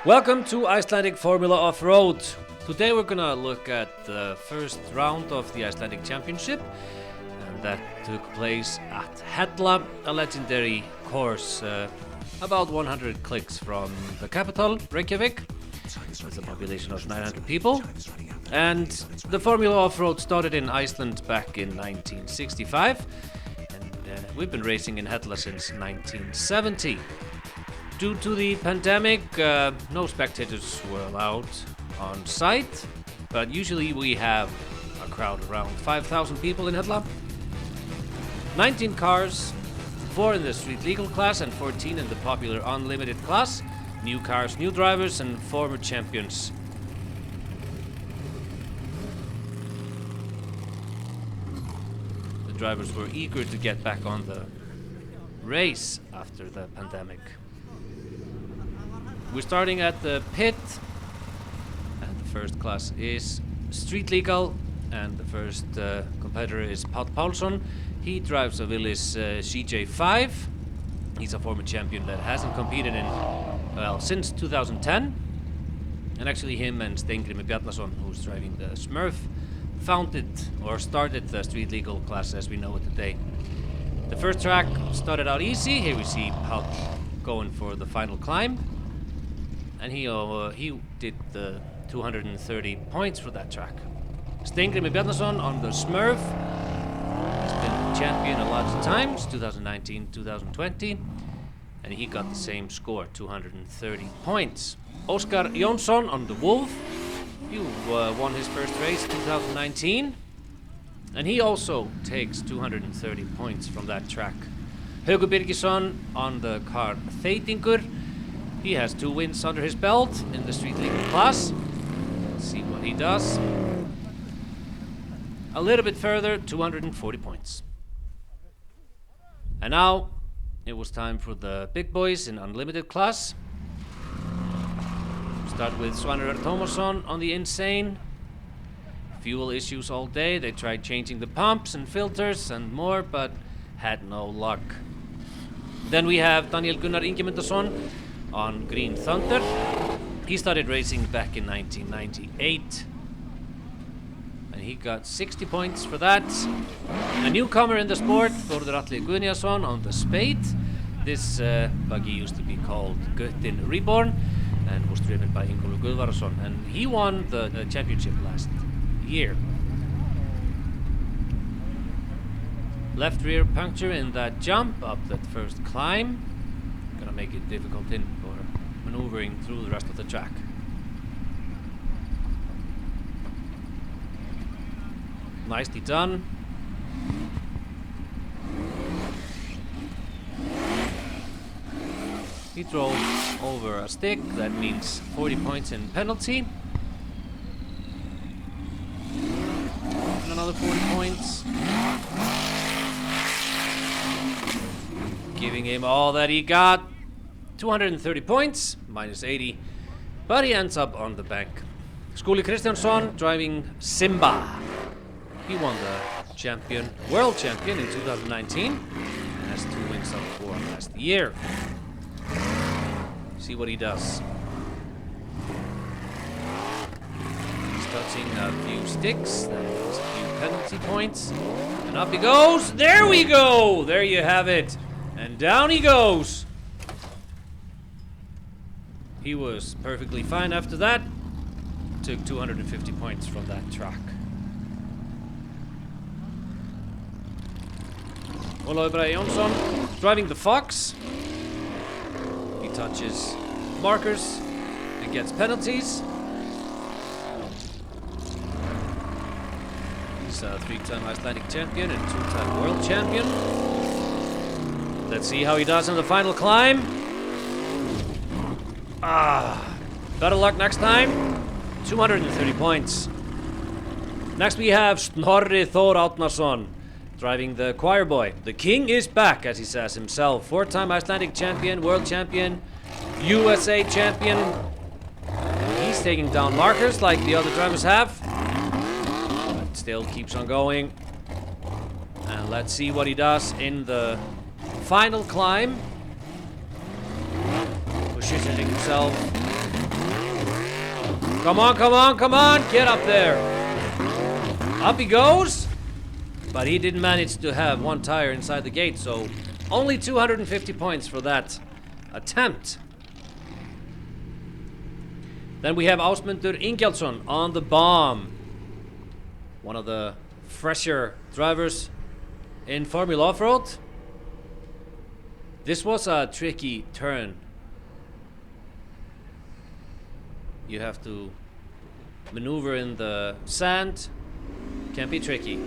Welcome to Icelandic Formula Offroad. Today we're gonna look at the first round of the Icelandic Championship, and that took place at Hella, a legendary course about 100 clicks from the capital, Reykjavik, with a population of 900 people. And the Formula Offroad started in Iceland back in 1965, and we've been racing in Hella since 1970. Due to the pandemic, no spectators were allowed on site, but usually we have a crowd around 5,000 people in Hella. 19 cars, 4 in the street legal class and 14 in the popular unlimited class. New cars, new drivers, and former champions. The drivers were eager to get back on the race after the pandemic. We're starting at the pit, and the first class is street legal, and the first competitor is Páll Pálsson. He drives a Willys CJ5. He's a former champion that hasn't competed in, since 2010. And actually him and Steingrímur Bjarnason, who's driving the Smurf, founded or started the street legal class as we know it today. The first track started out easy. Here we see Páll going for the final climb. And he did the 230 points for that track. Steingrímur Bjarnason on the Smurf has been champion a lot of times, 2019, 2020, and he got the same score, 230 points. Óskar Jónsson on the Wolf, he won his first race 2019, and he also takes 230 points from that track. Haukur Birgisson on the car Þeytingur. He has 2 wins under his belt in the street legal class. Let's see what he does. A little bit further, 240 points. And now it was time for the big boys in unlimited class. Start with Svanur Tómasson on the Insane. Fuel issues all day. They tried changing the pumps and filters and more, but had no luck. Then we have Daniel Gunnar Ingimundarson on Green Thunder. He started racing back in 1998 and he got 60 points for that. A newcomer in the sport, Þórður Atli Guðnýjarson on the Spade. This buggy used to be called Guttin Reborn and was driven by Ingólfur Guðvarason, and he won the championship last year. Left rear puncture in that jump up that first climb. Gonna make it difficult for maneuvering through the rest of the track. Nicely done. He drove over a stick, that means 40 points in penalty. And another 40 points. Giving him all that he got. 230 points, minus 80. But he ends up on the bank. Skúli Kristjánsson driving Simba. He won the world champion in 2019. And has 2 wins up for last year. See what he does. He's touching a few sticks. That means a few penalty points. And up he goes. There we go. There you have it. And down he goes. He was perfectly fine after that. Took 250 points from that track. Ólafur Bragi Jónsson driving the Fox. He touches markers and gets penalties. He's a 3-time Icelandic champion and 2-time world champion. Let's see how he does in the final climb. Better luck next time. 230 points. Next we have Snorri Þór Árnason driving the Choir Boy. The king is back, as he says himself. 4-time Icelandic champion, world champion, USA champion. He's taking down markers like the other drivers have, but still keeps on going. And let's see what he does in the final climb. Positioning himself Come on, come on, come on! Get up there! Up he goes! But he didn't manage to have one tire inside the gate, so only 250 points for that attempt. Then we have Ásmundur Ingjaldsson on the bomb. One of the fresher drivers in Formula Offroad. This was a tricky turn. You have to maneuver in the sand. Can be tricky.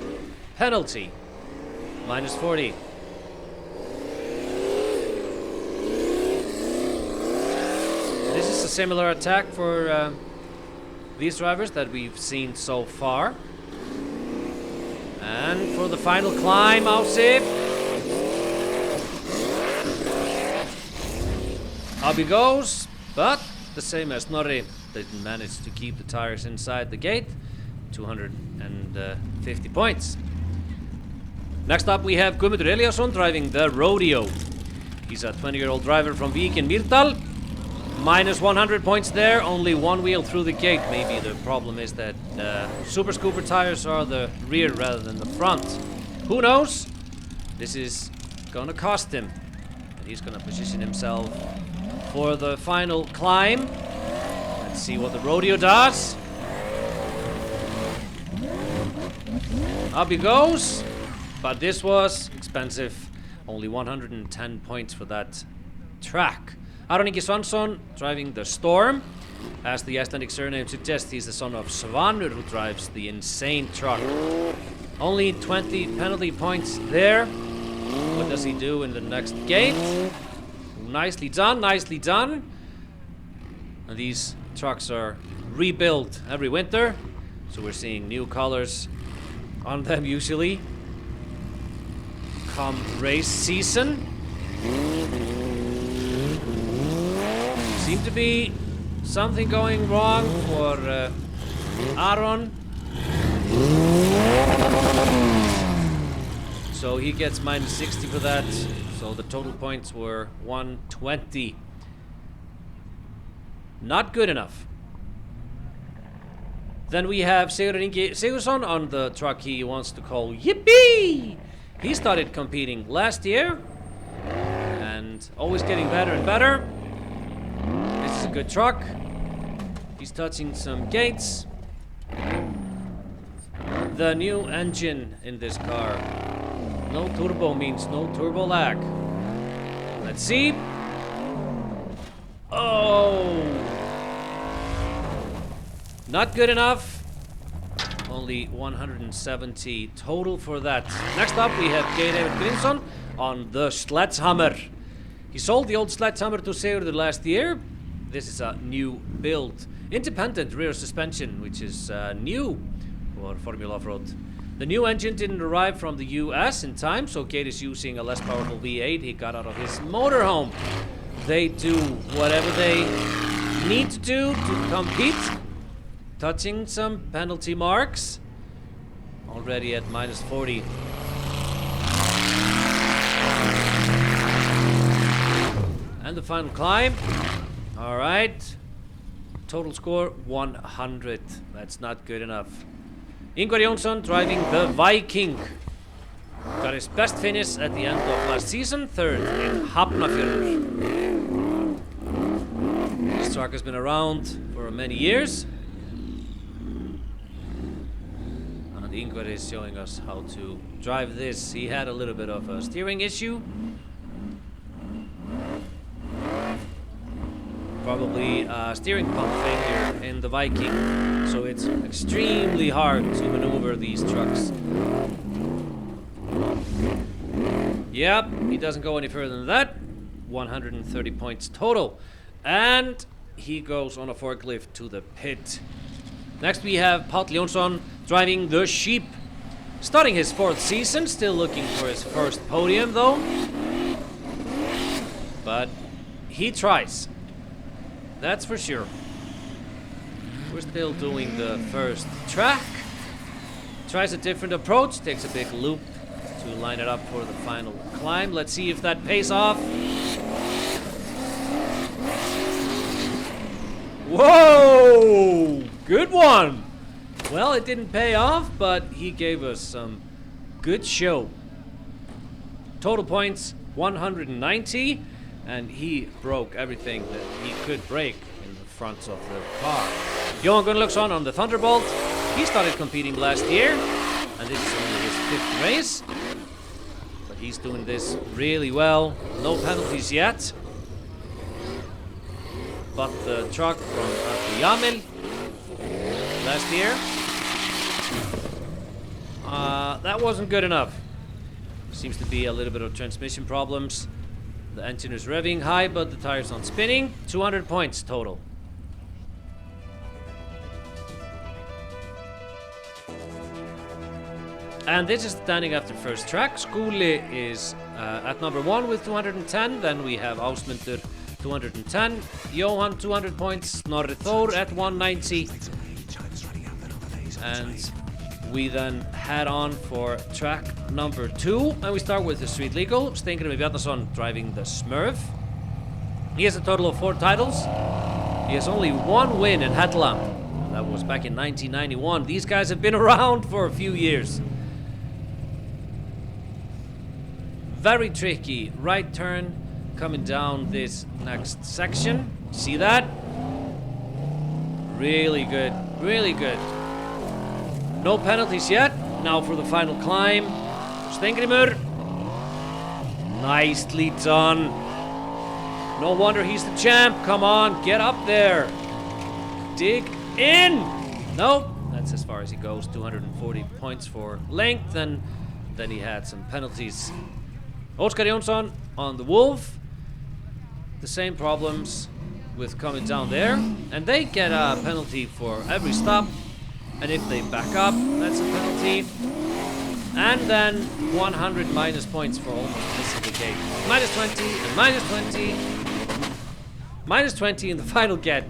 Penalty. -40. This is a similar attack for these drivers that we've seen so far. And for the final climb, Ausif. Up he goes, but the same as Snorri, didn't manage to keep the tires inside the gate. 250 points. Next up we have Guðmundur Eliasson driving the Rodeo. He's a 20-year-old driver from Vík in Mýrdal. -100 points there, only one wheel through the gate. Maybe the problem is that Super Scooper tires are the rear rather than the front. Who knows? This is gonna cost him. And he's gonna position himself for the final climb. Let's see what the Rodeo does. Up he goes. But this was expensive. Only 110 points for that track. Aron Ingi Svansson driving the Storm. As the Icelandic surname suggests, he's the son of Svanur, who drives the insane truck. Only 20 penalty points there. What does he do in the next gate? Nicely done, nicely done. And these trucks are rebuilt every winter, so we're seeing new colors on them usually come race season. Seemed to be something going wrong for Aron. So he gets -60 for that. So the total points were 120. Not good enough. Then we have Sigurður Ingi Sigurðsson on the truck he wants to call Yippee! He started competing last year and always getting better and better. This is a good truck. He's touching some gates. The new engine in this car. No turbo means no turbo lag. Let's see. Oh! Not good enough. Only 170 total for that. Next up we have Geir Evert Grímsson on the Sledgehammer. He sold the old Sledgehammer to Sigurður last year. This is a new build. Independent rear suspension, which is new for Formula Offroad. The new engine didn't arrive from the US in time, so Geir is using a less powerful V8 he got out of his motorhome. They do whatever they need to do to compete. Touching some penalty marks. Already at -40. And the final climb. All right. Total score 100. That's not good enough. Ingvar Jónsson driving the Viking. Got his best finish at the end of last season, third in Hafnarfjörður. This truck has been around for many years. And Ingvar is showing us how to drive this. He had a little bit of a steering issue. Probably a steering pump failure in the Viking. So it's extremely hard to maneuver these trucks. Yep, he doesn't go any further than that. 130 points total. And he goes on a forklift to the pit. Next we have Páll Jónsson driving the Sheep. Starting his 4th season, still looking for his first podium though. But he tries. That's for sure. We're still doing the first track. Tries a different approach, takes a big loop to line it up for the final climb. Let's see if that pays off. Whoa! Good one! Well, it didn't pay off, but he gave us some good show. Total points 190, and he broke everything that he could break in the front of the car. Johan Gunnlaugsson on the Thunderbolt. He started competing last year, and this is only his 5th race. But he's doing this really well. No penalties yet. But the truck from Yamil last year, that wasn't good enough. Seems to be a little bit of transmission problems. The engine is revving high, but the tires aren't spinning. 200 points total. And this is standing after first track. Skúli is at number 1 with 210. Then we have Ásmundur 210. Johan 200 points. Snorri Þór at 190. And we then head on for track number 2. And we start with the Street Legal. Steingrímur Bjarnason driving the Smurf. He has a total of 4 titles. He has only 1 win in Hella. That was back in 1991. These guys have been around for a few years. Very tricky right turn coming down this next section. See that? Really good, really good. No penalties yet. Now for the final climb. Steingrímur. Nicely done. No wonder he's the champ. Come on, get up there. Dig in. Nope, that's as far as he goes. 240 points for length, and then he had some penalties. Óskar Jónsson on the Wolf. The same problems with coming down there. And they get a penalty for every stop. And if they back up, that's a penalty. And then 100 minus points for almost missing the gate. Minus 20 and minus 20. Minus 20 in the final get.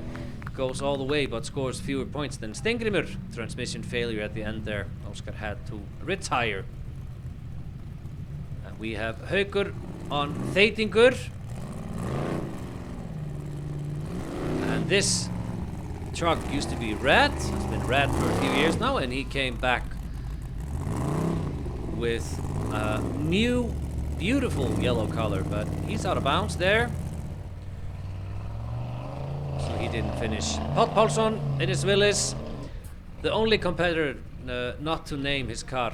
Goes all the way but scores fewer points than Steingrímur. Transmission failure at the end there. Óskar had to retire. We have Haukur on Þeytingur. And this truck used to be red. It's been red for a few years now, and he came back with a new, beautiful yellow color, but he's out of bounds there. So he didn't finish. Páll Pálsson, Innes Willis, the only competitor not to name his car.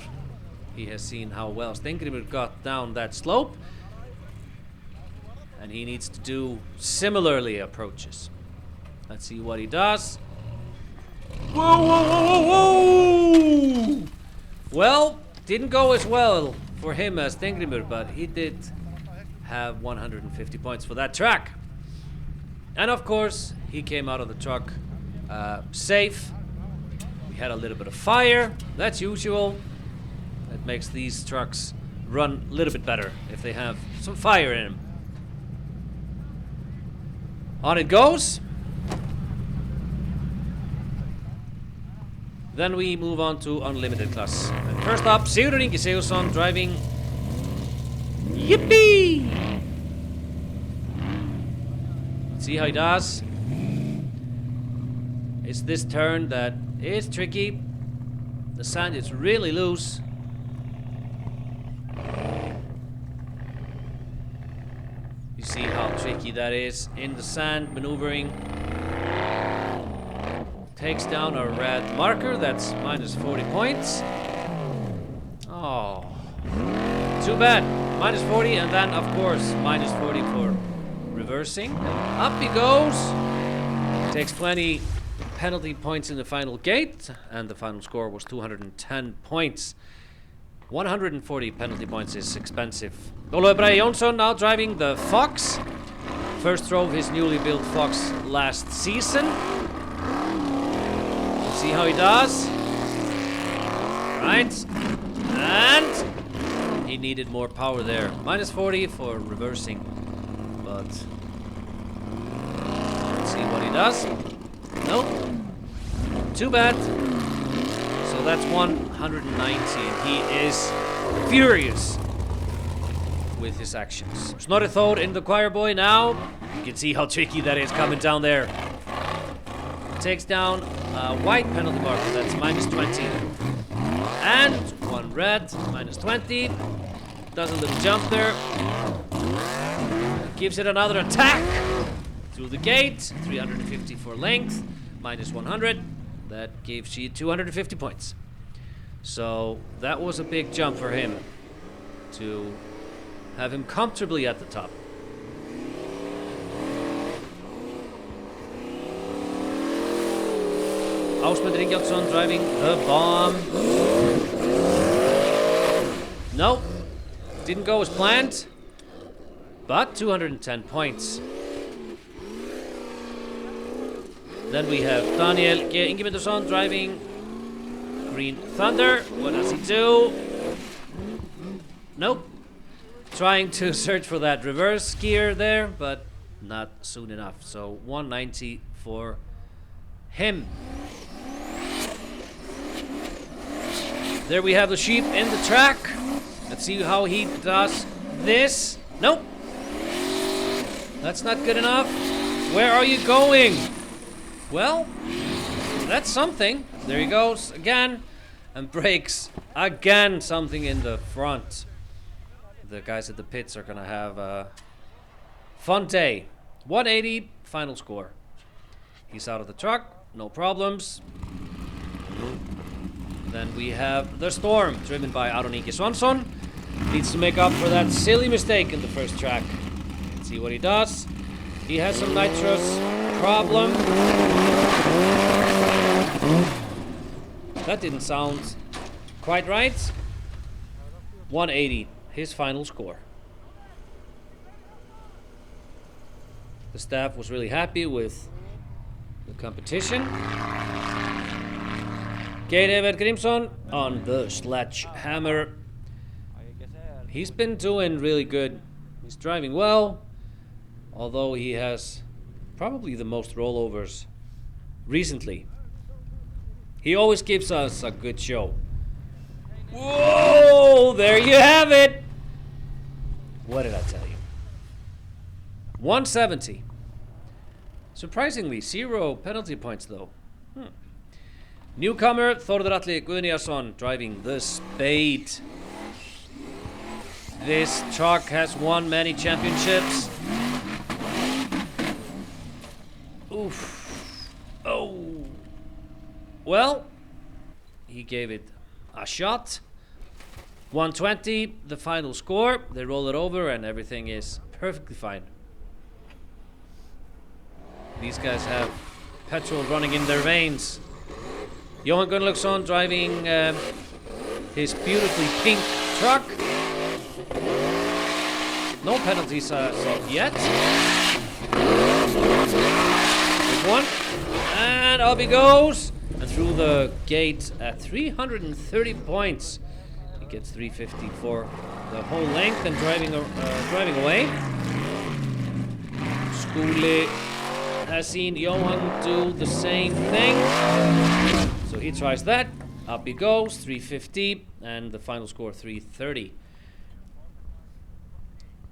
He has seen how well Steingrímur got down that slope, and he needs to do similarly approaches. Let's see what he does. Whoa, whoa, whoa, whoa, whoa! Well, didn't go as well for him as Steingrímur, but he did have 150 points for that track. And of course, he came out of the truck safe. We had a little bit of fire, that's usual. It makes these trucks run a little bit better if they have some fire in them. On it goes. Then we move on to unlimited class. And first up, Sigurður Ingi Sigurðsson driving. Yippee! Let's see how he does. It's this turn that is tricky. The sand is really loose. You see how tricky that is in the sand, maneuvering. Takes down a red marker, that's minus 40 points. Oh, too bad. Minus 40, and then of course minus 40 for reversing. And up he goes. Takes 20 penalty points in the final gate, and the final score was 210 points. 140 penalty points is expensive. Ólafur Bragi Jónsson now driving the Fox. First drove his newly built Fox last season. See how he does. Right. And he needed more power there. Minus 40 for reversing. But let's see what he does. Nope. Too bad. So that's 190. He is furious with his actions. Snorri Þór in the choir boy now. You can see how tricky that is coming down there. takes down a white penalty marker, that's -20. And one red, -20. Does a little jump there. Gives it another attack through the gate. 350 for length, -100. That gives you 250 points. So that was a big jump for him to have him comfortably at the top. Ásmundur Ingjaldsson driving the bomb. Nope, didn't go as planned, but 210 points. Then we have Daniel G. Ingemundsson driving Green Thunder. What does he do? Nope. Trying to search for that reverse gear there, but not soon enough. So 190 for him. There we have the sheep in the track. Let's see how he does this. Nope. That's not good enough. Where are you going? Well, that's something. There he goes again and breaks again something in the front. The guys at the pits are gonna have a fun day. 180 final score. He's out of the truck, no problems. Then we have the Storm, driven by Aron Ingi Svansson. Needs to make up for that silly mistake in the first track. Let's see what he does. He has some nitrous problem. That didn't sound quite right. 180, his final score. The staff was really happy with the competition. Geir Evert Grimsson on the sledgehammer. He's been doing really good. He's driving well, although he has probably the most rollovers recently. He always gives us a good show. Whoa, there you have it. What did I tell you? 170. Surprisingly, 0 penalty points though. Newcomer Þórður Atli Guðnýjarsson driving the Spade. This truck has won many championships. Oof. Oh. Well, he gave it a shot. 120, the final score. They roll it over and everything is perfectly fine. These guys have petrol running in their veins. Johan Gunnlaugsson driving his beautifully pink truck. No penalties as of yet. Big one. And up he goes. And through the gate at 330 points. He gets 350 for the whole length and driving away. Skúli has seen Johan do the same thing. So he tries that. Up he goes, 350, and the final score 330.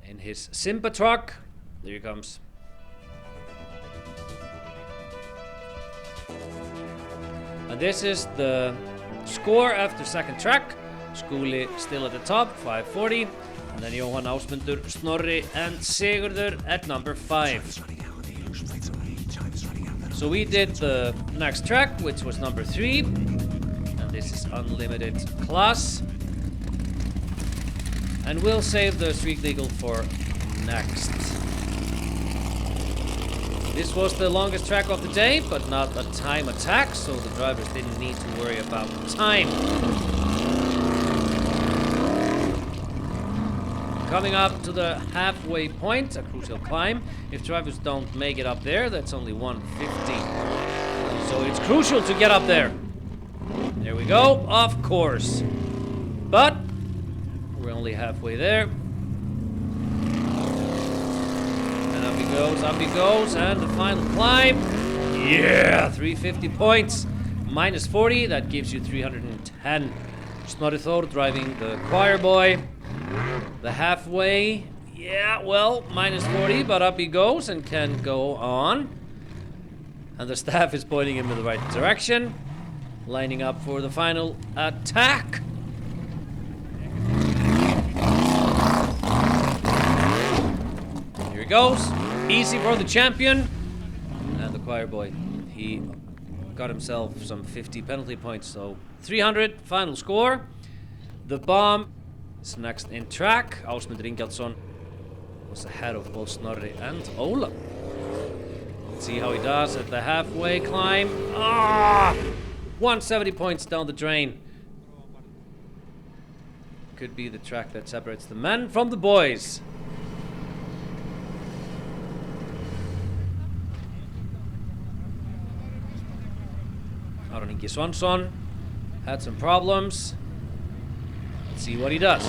In his Simba truck, there he comes. And this is the score after second track. Skúli still at the top, 540. And then Jóhann Ásmundur, Snorri, and Sigurður at number 5. So we did the next track, which was number 3. And this is Unlimited class. And we'll save the Street Legal for next. This was the longest track of the day, but not a time attack, so the drivers didn't need to worry about time. Coming up to the halfway point, a crucial climb. If drivers don't make it up there, that's only 150. So it's crucial to get up there. There we go, of course. But we're only halfway there. And up he goes, and the final climb. Yeah, 350 points. Minus 40, that gives you 310. Snorri Þór driving the choir boy. The halfway, yeah, well, minus 40, but up he goes and can go on. And the staff is pointing him in the right direction. Lining up for the final attack. Here he goes. Easy for the champion. And the choir boy, he got himself some 50 penalty points. So 300 final score. The bomb is next in track. Ásmundur Ingjaldsson was ahead of both Snorri and Ola. Let's see how he does at the halfway climb. 170 points down the drain. Could be the track that separates the men from the boys. Aron Ingi Svansson had some problems. Let's see what he does.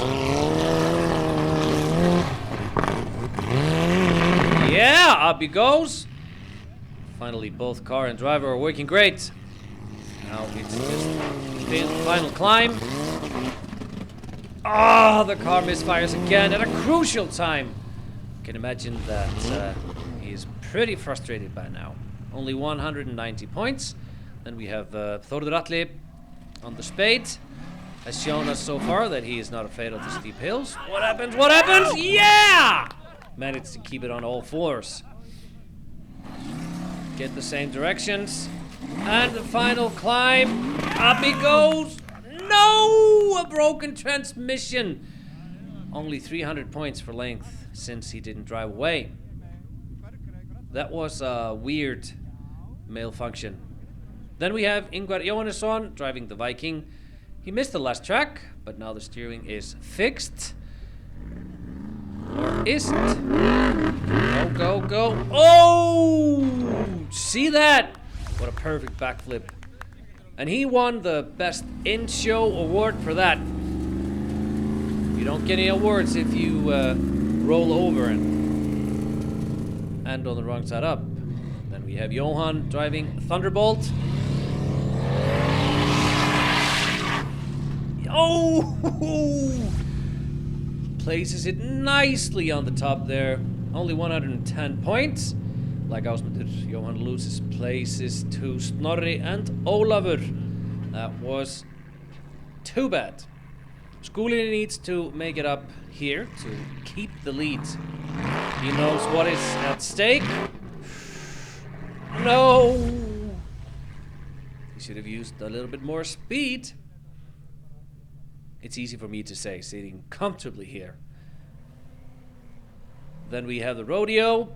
Yeah, up he goes. Finally, both car and driver are working great. Now it's just the final climb. The car misfires again at a crucial time. Can imagine that he's pretty frustrated by now. Only 190 points. Then we have Þórður Atli on the spade. Has shown us so far that he is not afraid of the steep hills. What happens? What happens? Yeah! Managed to keep it on all fours. Get the same directions. And the final climb. Up he goes. No! A broken transmission. Only 300 points for length since he didn't drive away. That was a weird malfunction. Then we have Ingvar Jóhannesson driving the Viking. He missed the last track, but now the steering is fixed. Or isn't. Go, go, go. Oh! See that? What a perfect backflip. And he won the Best In-Show award for that. You don't get any awards if you roll over and end on the wrong side up. Then we have Johan driving Thunderbolt. Oh! Places it nicely on the top there. Only 110 points. Like Ásmundur, Johan loses places to Snorri and Ólafur. That was too bad. Skúli needs to make it up here to keep the lead. He knows what is at stake. No! He should have used a little bit more speed. It's easy for me to say, sitting comfortably here. Then we have the rodeo.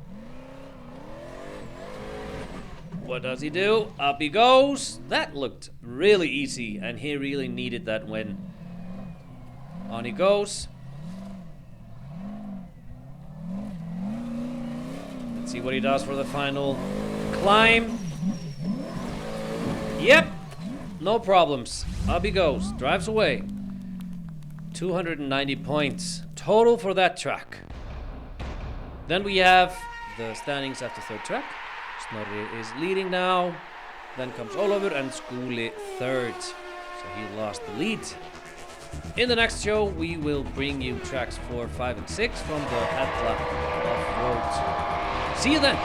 What does he do? Up he goes. That looked really easy, and he really needed that win. On he goes. Let's see what he does for the final climb. Yep, no problems. Up he goes, drives away. 290 points total for that track. Then we have the standings after third track. Snorri is leading now. Then comes Ólafur and Skúli third. So he lost the lead. In the next show, we will bring you tracks 4, 5, and 6 from the Hella Offroad. See you then!